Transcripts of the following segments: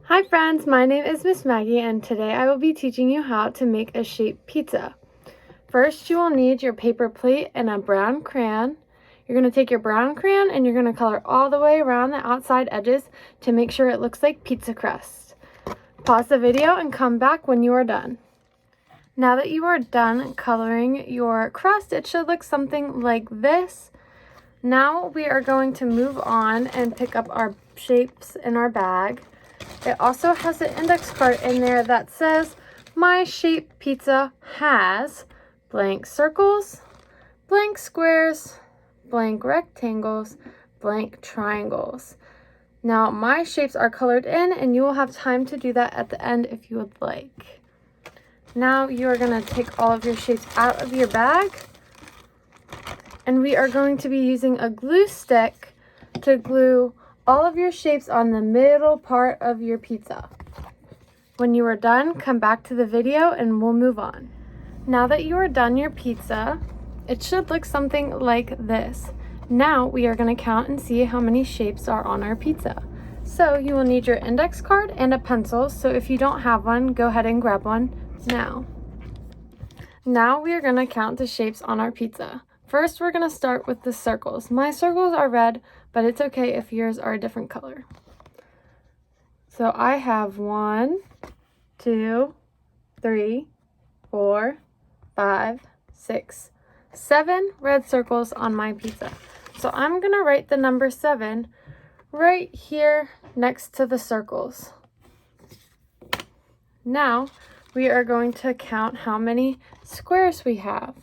Hi friends, my name is Miss Maggie and today I will be teaching you how to make a shaped pizza. First you will need your paper plate and a brown crayon. You're going to take your brown crayon and you're going to color all the way around the outside edges to make sure it looks like pizza crust. Pause the video and come back when you are done. Now that you are done coloring your crust, it should look something like this. Now we are going to move on and pick up our shapes in our bag. It also has an index card in there that says, "My shape pizza has blank circles, blank squares, blank rectangles, blank triangles." Now, my shapes are colored in, and you will have time to do that at the end if you would like. Now, you are going to take all of your shapes out of your bag, and we are going to be using a glue stick to glue all of your shapes on the middle part of your pizza. When you are done, come back to the video and we'll move on. Now that you are done your pizza, it should look something like this. Now we are going to count and see how many shapes are on our pizza. So you will need your index card and a pencil. So if you don't have one, go ahead and grab one now. Now we are going to count the shapes on our pizza. First, we're going to start with the circles. My circles are red, but it's okay if yours are a different color. So I have 1, 2, 3, 4, 5, 6, 7 red circles on my pizza. So I'm going to write the number 7 right here next to the circles. Now we are going to count how many squares we have.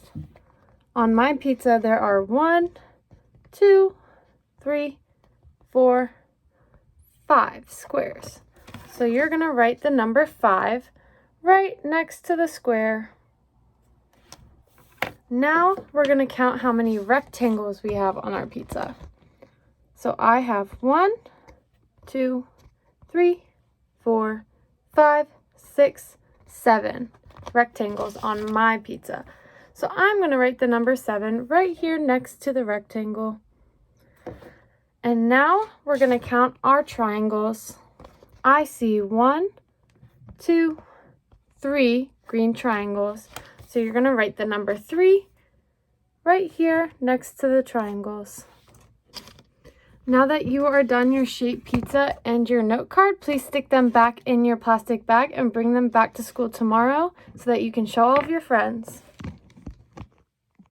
On my pizza, there are 1, 2, 3, 4, 5 squares. So you're going to write the number 5 right next to the square. Now we're going to count how many rectangles we have on our pizza. So I have 1, 2, 3, 4, 5, 6, 7 rectangles on my pizza. So I'm going to write the number 7 right here next to the rectangle. And now we're going to count our triangles. I see 1, 2, 3 green triangles. So you're going to write the number 3 right here next to the triangles. Now that you are done your shaped pizza and your note card, please stick them back in your plastic bag and bring them back to school tomorrow so that you can show all of your friends.